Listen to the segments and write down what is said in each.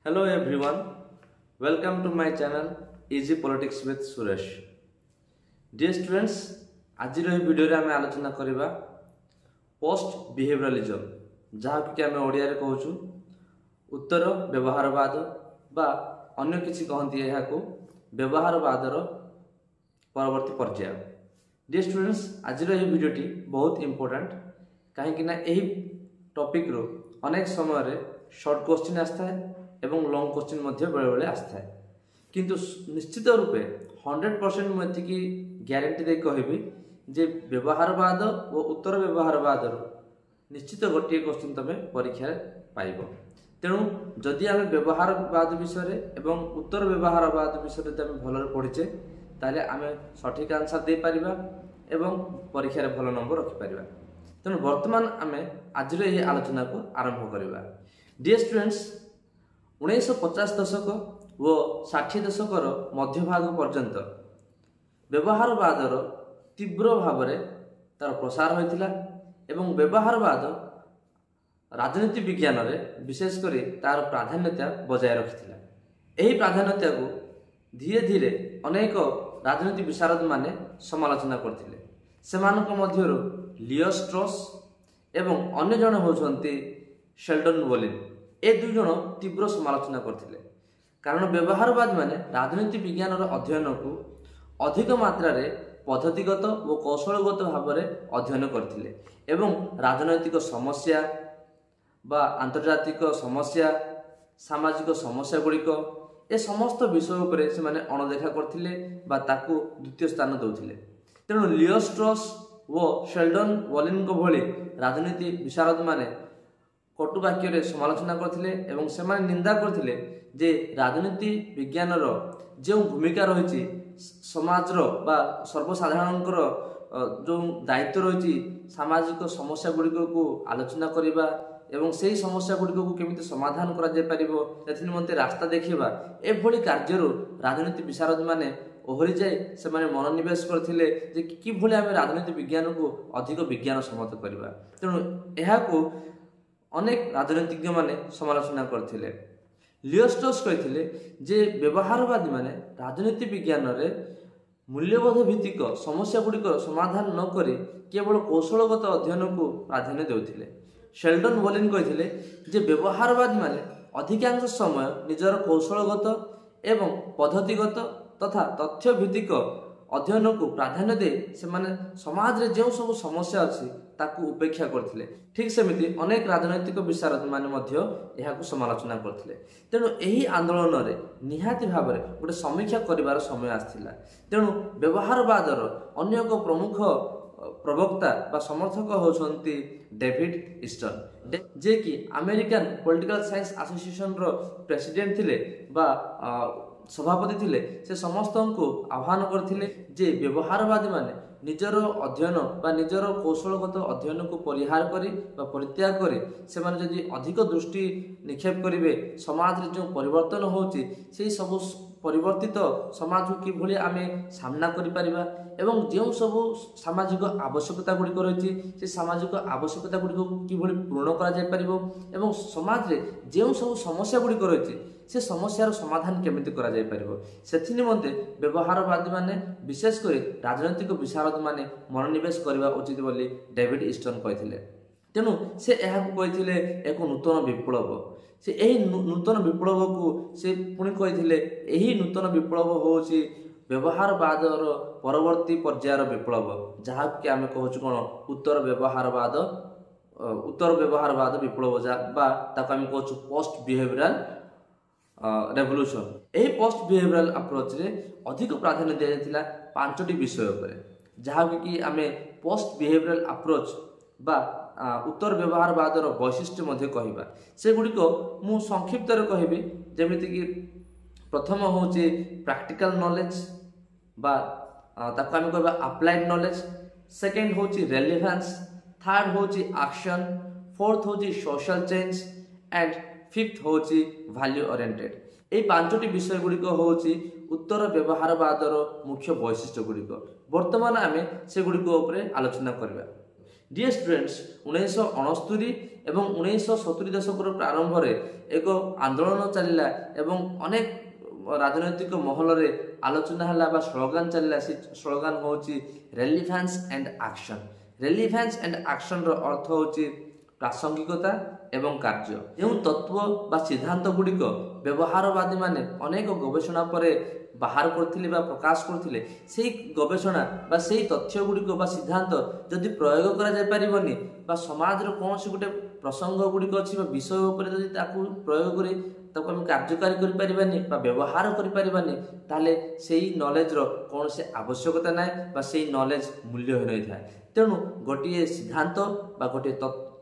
Hello everyone, welcome to my channel Easy Politics with Suresh. Dear students, आज video रे आमे आलोचना करिबा पोस्ट बिहेवियरलिज्म जहा कि आमे ओडिया रे कहूछु उत्तर व्यवहारवाद बा अन्य किछि कहंती एहाको व्यवहारवादर परवर्ती पर्याय। डियर स्टूडेंट्स, आज भिडियोटी बहुत इंपोर्टेंट कहीं कि ना एही टॉपिक रो अनेक समय रे शॉर्ट क्वेश्चन आस्था है एवं लॉन्ग क्वेश्चन मध्य बेले बेले आस्था है, किंतु निश्चित रूपे 100% मुझे की ग्यारंटी दे कहबी जे व्यवहारवाद और उत्तर व्यवहारवाद निश्चित गोटे क्वेश्चन तमे परीक्षा पाइब। तेणु जदि आम व्यवहारवाद विषय एवं उत्तर व्यवहारवाद विषय आम भल पढ़ीचे ताले आम सठिक आंसर दे पारिबा एवं परीक्षा रे भल नंबर रखि पारिबा। तेणु वर्तमान आम आज ये आलोचना को आरंभ करिबा। डियर स्टूडेंट्स, 1950 दशक व 60 दशकर मध्यभाग पर्यंत व्यवहारवादर तीव्र भाव तार प्रसार होता एवं व्यवहारवाद राजनीति विज्ञान रे विशेषकर तार प्राधान्यता बजाय रखिथिला। एही प्राधान्यता को धीरे धीरे अनेक राजनीति विशारद माने समालोचना करथिले। सेमानक मध्यरु लियो स्ट्रॉस एवं अन्य जन होउछन्ती शेल्डन वोलिन। ए दुई जन तीव्र समालोचना करथिले, कारण व्यवहारवाद माने राजनीति विज्ञान अध्ययन को अधिक मात्रा रे पद्धतिगत और कौशलगत भाव में अध्ययन करथिले एवं राजनैतिक समस्या बा आंतर्जातिक समस्या सामाजिक समस्या गुड़िक ए समस्त विषय उपरे से माने अणदेखा करथिले बा ताकू द्वितीय स्थान दउथिले। तेणु लियो स्ट्रॉस व शेल्डन वॉलिन को भली राजनीति विशारद माने कटुवाक्य समालोचना करथिले एवं सेमाने निंदा करथिले जे राजनीति विज्ञान जो भूमिका रही समाज बा सर्वसाधारणकर जो दायित्व रही सामाजिक समस्या गुड़िक को आलोचना करबा एवं से समस्या गुड़िक को केमिति समाधान करा जाय परिबो एथि निमंते रास्ता देखिबा एभली कार्यरो राजनीति विशारद माने ओहरी जाय से माने मनोनिवेश करथिले जे कि भली आमे राजनीति विज्ञान को अधिक विज्ञान सम्मत करबा। तेणु एहा को अनेक राजनीतिज्ञ माने समालोचना करथिले। लियो स्ट्रॉस कहथिले जे व्यवहारवादी माने राजनीति विज्ञान रे मूल्यबोध भित्तिक समस्या गुड़िक समाधान न करी केवल कौशलगत अध्ययन को प्राधान्य देउथिले। शेल्डन वॉलिन कहथिले जे व्यवहारवादी माने अधिकांश समय निजर कौशलगत एवं पद्धतिगत तथा तथ्य भित्तिक अध्ययन को प्राधान्य दे से माने समाज रे जो सब समस्या अछि ताकू उपेक्षा करथिले। ठीक सेमिति अनेक राजनैतिक विशारद माने मध्य एहाकू समालोचना करथिले। तेणु एही आंदोलन रे निहाती भाव में गोटे समीक्षा करिवार समय आस्थिला। तेणु व्यवहारवादर अन्य एक प्रमुख प्रवक्ता बा समर्थक होछंती डेविड ईस्टन, जे कि अमेरिकन पॉलिटिकल साइंस एसोसिएशन रो प्रेसिडेंट थिले बा सभापति थिले। से समस्त को आह्वान करथिले जे व्यवहारवादी माने निजर अध्ययन बा निजर कौशलगत अध्ययन को परिहार करी बा परित्याग करी से माने जदि अधिक दृष्टि निक्षेप करिवे समाज रे जो परिवर्तन होउची से सब परिवर्तित समाज को कि भली आमे सामना करि परिबा एवं जो सब सामाजिक आवश्यकता गुड़िक रही से सामाजिक आवश्यकता गुड़िक कि भली पूर्ण करा जाय परिबो एवं समाज रे जो सब समस्या गुड़िक रही से समस्यार समाधान केमिति करा जाय परिबो सेथि निमंते व्यवहारवादी माने विशेष करी राजनैतिक विशारद माने मनोनिवेश करबा उचित बोली डेविड ईस्टन कहथिले। तेणु से एहाकू कहथिले एक नूतन विप्लव। से एही नूतन विप्लव को से पुणी कहथिले एही नूतन विप्लव होची व्यवहारवादर परवर्ती पर्यायर विप्लव, जहा कि आमे कहछु कोन उत्तर व्यवहारवाद विप्लव बा ताको आमे कहछु पोस्ट बिहेवियरल रेवोल्यूशन। एही पोस्ट बिहेवियरल अप्रोच रे अधिक प्राधान्य दिया जायतिला पांचटी विषय उपरे, जहा कि आमे पोस्ट बिहेवियरल अप्रोच बा उत्तर व्यवहारवादर वैशिष्ट्य मध्य कहिबा। से गुड़िक मु संक्षिप्त रे कहिबी, जेमिति कि प्रथम होची प्रैक्टिकल नॉलेज बा ताको आमे कहबा अप्लाइड नॉलेज, सेकंड होची रेलेवेंस, थर्ड होची एक्शन, फोर्थ होची सोशल चेंज एंड फिफ्थ होची वैल्यू ओरिएंटेड। ए पांचटी विषय गुड़िक होची उत्तर व्यवहारवादर मुख्य वैशिष्ट्य गुड़िक। वर्तमान आमे से गुड़िक उपरे आलोचना करबा। डियर स्टूडेंट्स 1969 एवं 1970 दशकर प्रारंभ में एक आंदोलन चलला एवं अनेक राजनैतिक महल रे आलोचना है स्लोगान चलला। से स्लोगान होची relevance and action. Relevance and action रो अर्थ होची प्रासंगिकता एवं कार्य। जो तत्व बा सिद्धांत गुड़िक व्यवहारवादी माने अनेक गवेषणा पर बाहर करथिले बा प्रकाश करथिले, सेही गवेषणा बा सेही तथ्य गुड़िक बा सिद्धांत जदि प्रयोग करा जाय परिबनी बा समाज रो कोनसी गुटे प्रसंग गुड़िक अछि बा विषय उपर जदि ताकू प्रयोग करी ताकू हम कार्यकारी करि परिबानी बा व्यवहार करि परिबानी, ताले सेही नॉलेज रो कोनसी आवश्यकता नाय बा सेही नॉलेज मूल्यहीन होय थाए। तेणु गोटिए सिद्धांत बा गोटिए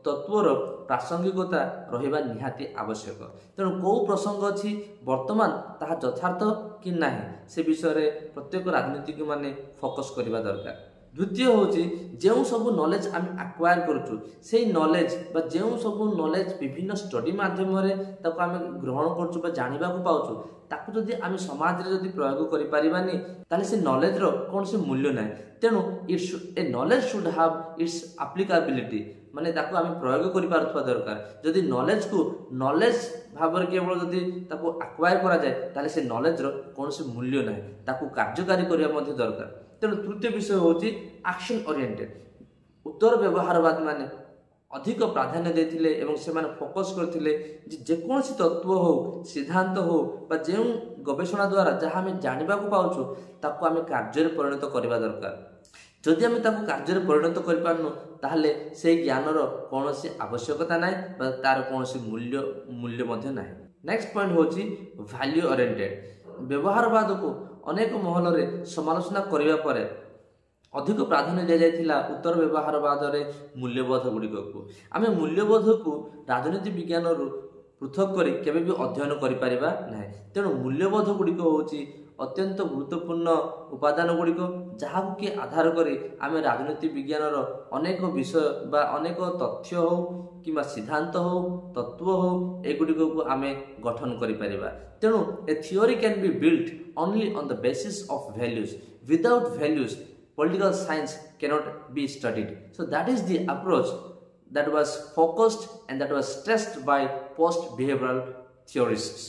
तत्वर प्रासंगिकता रहिबा निहाती आवश्यक। तेणु कौ प्रसंग अछि वर्तमान ताहा यथार्थ कि नाही से विषय रे प्रत्येक राजनीतिक माने फोकस करबा दरकार। द्वितीय होची जेउ सब नॉलेज आम एक्वायर करछु सेही नॉलेज बा जेउ सब नॉलेज विभिन्न स्टडी माध्यम रे ताको आम ग्रहण करछु बा जानिबा को पाउछु, ताकू जदि आम समाज रे जदि प्रयोग करि परिबानी ताले से नॉलेज रो कोनसे मूल्य नाही। तेणु ए knowledge should have it's applicability, माने ताको आम प्रयोग करि पारुथबा दरकार। जदि नॉलेज को नॉलेज भाबर केवल जदि ताको एक्वायर करा जाय ताले से नॉलेज रो कोनसे मूल्य नाही, ताको कार्यकारी करिया मध्ये दरकार। तेणु तृतीय विषय होची एक्शन ओरिएंटेड। उत्तर व्यवहारवादी माने अधिक प्राधान्य देथिले एवं से माने फोकस करथिले जे कोनसी तत्व हो सिद्धांत हो बा जेउ गवेषणा द्वारा जहा हम जानिबा को पाउछु ताको आम कार्य रे परिणत करबा दरकार। जदि आम ताको कार्य रे परिणत करि पारनु ताहले से ज्ञान रो कोनसी आवश्यकता नाही बा तार कोनसी मूल्य मध्ये नाही। नेक्स्ट पॉइंट होची वैल्यू ओरिएंटेड। व्यवहारवाद को अनेक महल रे समालोचना करिवा परे अधिक प्राधान्य दिया जायथिला उत्तर व्यवहारवाद रे मूल्यबोध गुड़िक को। आम मूल्यबोध को राजनीति विज्ञान रु पृथक करी केबे भी अध्ययन करि परिबा नाही। तेणु मूल्यबोध गुड़िक होची अत्यंत गुरुत्वपूर्ण उपादान गुड़िक जहा कि आधार करी आम राजनीति विज्ञान रो अनेक विषय बा अनेक तथ्य हो कि सिद्धांत हो तत्व हो एगुड़िक को आम गठन करि परिबा। तेणु a theory can be built only on the basis of values. Without values political science cannot be studied. So that is the approach that was focused and that was stressed by post-behavioral theorists.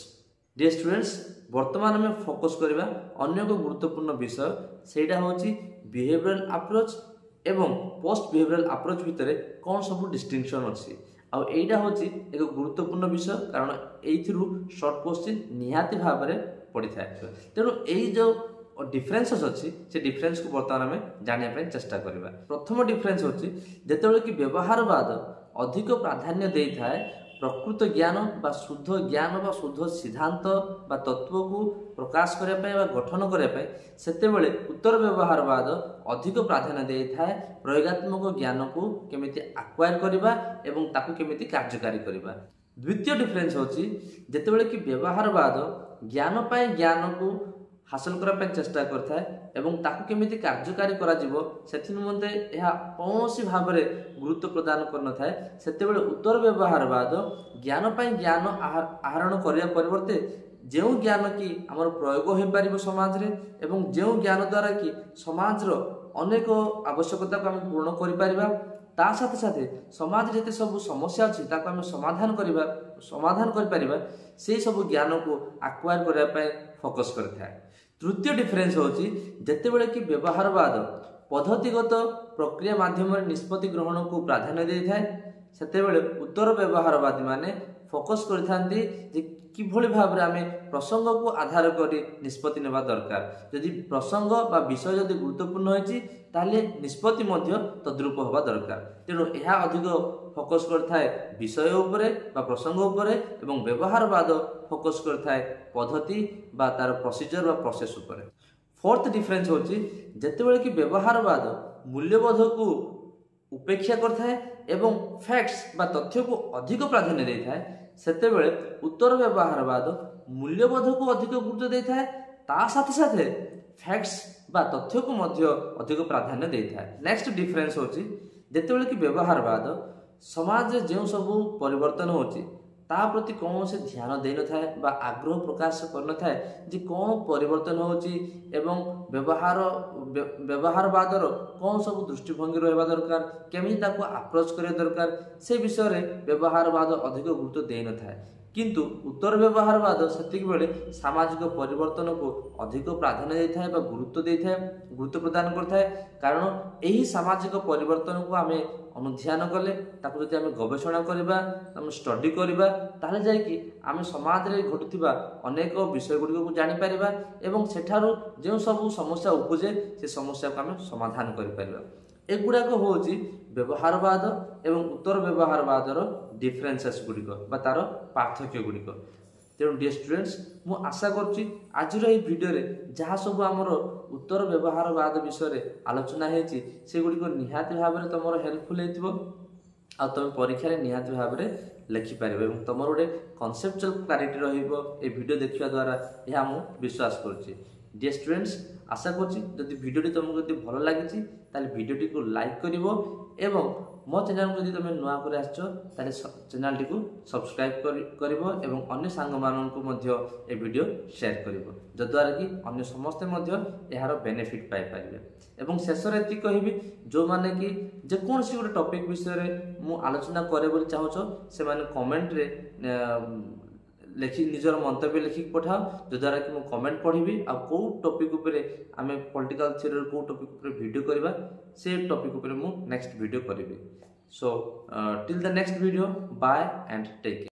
Dear students, वर्तमान में focus करबा अन्य को गुरुत्वपूर्ण विषय सेटा होची behavioural approach एवं post behavioural approach भितरे कौन सब डिस्टिंक्शन अछि। आ एटा होची एक गुरुत्वपूर्ण विषय कारण एथिरु शॉर्ट क्वेश्चन निहाती भाव में पड़ी थाए। तेणु एई जो डिफरेंसेस अच्छी से डिफरेंस को बर्तमान में जानिया चेष्टा करबा। प्रथम डिफरेंस होची जेतेबेले कि व्यवहारवाद अधिक प्राधान्य दे थाए प्रकृत ज्ञान बा शुद्ध ज्ञान बा शुद्ध सिद्धांत बा तत्व को प्रकाश करने बा गठन करने सेतेबेले उत्तर व्यवहारवाद अधिक प्राधान्य दे थाए प्रयोगात्मक ज्ञान को केमिति एक्वायर करबा एवं ताकू केमिति कार्यकारी करबा। द्वितीय डिफरेंस होची जेतेबेले कि व्यवहारवाद ज्ञान पाए ज्ञान को हासिल करने चेष्टा करता है एवं ताकू केमिति कार्यकारी करा जिवो सेथि निमंते यह कौनसी भाव में गुरुत्व प्रदान करन थाए। सेतेबेले उत्तर व्यवहारवाद ज्ञान पाई ज्ञान आहरण करिया परिवर्ते जो ज्ञान की आमर प्रयोग हो पारिबो समाज रे एवं जो ज्ञान द्वारा कि समाज रो अनेक आवश्यकता को हम पूर्ण करि परिबा ता साथे साथे समाज जते सब समस्या अछि ताको हम समाधान करि परिबा से सब ज्ञान को एक्वायर करबा पय फोकस करता है। तृतीय डिफरेंस होची जेतेबेले कि व्यवहारवाद पद्धतिगत प्रक्रिया माध्यम निष्पत्ति ग्रहण को प्राधान्य दे थाए सेतेबेले उत्तर व्यवहारवादी माने फोकस करथांती जे किभଳି भाबरे आमे प्रसंग को आधार करी निष्पत्ति नेबा दरकार। यदि प्रसंग बा विषय यदि गुरुत्वपूर्ण होइची ताले निष्पत्ति मध्य तद्रूप होबा दरकार। तेणु यह अधिक फोकस करथाए विषय उपरे बा प्रसंग उपरे एवं व्यवहारवाद फोकस करथाए पद्धति बा तार प्रोसीजर बा प्रोसेस उपरे। फोर्थ डिफरेंस होची जेतेबेले कि व्यवहारवाद मूल्यबोध को उपेक्षा करथाए एवं फैक्ट्स बा तथ्य को अधिक प्राधान्य दे थाए सेतेबेले उत्तर व्यवहारवाद मूल्यबोध को अधिक गुरुत्व दे थाए ता साथे साथे फैक्ट्स बा तथ्य को मध्य अधिक प्राधान्य दे थाए। नेक्स्ट डिफरेंस होची जेतेबेले कि व्यवहारवाद समाज रे जेउ सब परिवर्तन होची ତା ପ୍ରତି କୌଣସି ଧ୍ୟାନ ଦେଇନଥାଏ ବା ଆଗ୍ରହ ପ୍ରକାଶ କରିନଥାଏ ଯେ କ'ଣ ପରିବର୍ତ୍ତନ ହେଉଛି ଏବଂ ବ୍ୟବହାରବାଦର କ'ଣ ସବୁ ଦୃଷ୍ଟିଭଙ୍ଗୀ ରହିବା ଦରକାର, କେମିତି ତାକୁ ଆପ୍ରୋଚ୍ କରିବା ଦରକାର, ସେ ବିଷୟରେ ବ୍ୟବହାରବାଦ ଅଧିକ ଗୁରୁତ୍ୱ ଦେଇନଥାଏ। କିନ୍ତୁ ଉତ୍ତର ବ୍ୟବହାରବାଦ ସେତିକିବେଳେ ସାମାଜିକ ପରିବର୍ତ୍ତନକୁ ଅଧିକ ପ୍ରାଧାନ୍ୟ ଦେଇଥାଏ ବା ଗୁରୁତ୍ୱ ପ୍ରଦାନ କରିଥାଏ। କାରଣ ଏହି ସାମାଜିକ ପରିବର୍ତ୍ତନକୁ ଆମେ ଅନୁଧ୍ୟାନ କଲେ, ତାକୁ ଯଦି ଆମେ ଗବେଷଣା କରିବା, ଆମେ ଷ୍ଟଡି କରିବା, ତାହେଲେ ଯାଇକି ଆମେ ସମାଜରେ ଘଟୁଥିବା ଅନେକ ବିଷୟ ଗୁଡ଼ିକୁ ଜାଣିପାରିବା ଏବଂ ସେଠାରୁ ଯେଉଁ ସବୁ ସମସ୍ୟା ଉପୁଜେ ସେ ସମସ୍ୟାକୁ ଆମେ ସମାଧାନ କରିପାରିବା। ଏଗୁଡ଼ାକ ହେଉଛି ବ୍ୟବହାରବାଦ ଏବଂ ଉତ୍ତର ବ୍ୟବହାରବାଦର ଡିଫରେନ୍ସେସ୍ ଗୁଡ଼ିକ ବା ତାର ପାର୍ଥକ୍ୟ ଗୁଡ଼ିକ। ତେଣୁ ଡିୟର ଷ୍ଟୁଡେଣ୍ଟସ୍, ମୁଁ ଆଶା କରୁଛି ଆଜିର ଏହି ଭିଡ଼ିଓରେ ଯାହା ସବୁ ଆମର ଉତ୍ତର ବ୍ୟବହାରବାଦ ବିଷୟରେ ଆଲୋଚନା ହେଇଛି ସେଗୁଡ଼ିକ ନିହାତି ଭାବରେ ତୁମର ହେଲ୍ପଫୁଲ୍ ହେଇଥିବ ଆଉ ତୁମେ ପରୀକ୍ଷାରେ ନିହାତି ଭାବରେ ଲେଖିପାରିବ ଏବଂ ତୁମର ଗୋଟେ କନସେପ୍ଚୁଆଲ କ୍ଲାରିଟି ରହିବ এই ଭିଡ଼ିଓ ଦେଖିବା ଦ୍ୱାରା, ଏହା ମୁଁ ବିଶ୍ୱାସ କରୁଛି। ডিয়ার স্টুডেন্টস, আশা করছি যদি ভিডিওটি তোমাকে যদি ভালো লাগিছি তাহলে ভিডিওটিকে লাইক করিব এবং মো চ্যানেল যদি তুমি নয়া করে আসছো তাহলে চ্যানেলটিকে সবসক্রাইব করিব এবং অন্য সাংগমানଙ୍କୁ ମଧ୍ୟ এই ভিডিও শেয়ার করিব, যদ্ୱାରା কি ଅନ୍ୟ ସମସ୍ତେ ମଧ୍ୟ ଏହାର ବେନିଫିଟ୍ ପାଇପାରିବେ। ଏବଂ ଶେଷରେ ଏତିକି କହିବି, ଯେଉଁମାନେ କି ଯେକୌଣସି ଗୋଟେ ଟପିକ୍ ବିଷୟରେ ମୁଁ ଆଲୋଚନା କରେ ବୋଲି ଚାହୁଁଛ ସେମାନେ କମେଣ୍ଟରେ ନିଜର ମନ୍ତବ୍ୟ ଲେଖିକି ପଠାଅ, ଯଦ୍ୱାରା କି ମୁଁ କମେଣ୍ଟ ପଢ଼ିବି ଆଉ କେଉଁ ଟପିକ୍ ଉପରେ ଆମେ ପଲିଟିକାଲ ଥିଓରିର କେଉଁ ଟପିକ୍ ଉପରେ ଭିଡ଼ିଓ କରିବା ସେ ଟପିକ୍ ଉପରେ ମୁଁ ନେକ୍ସଟ ଭିଡ଼ିଓ କରିବି। So till the next video, bye and take care.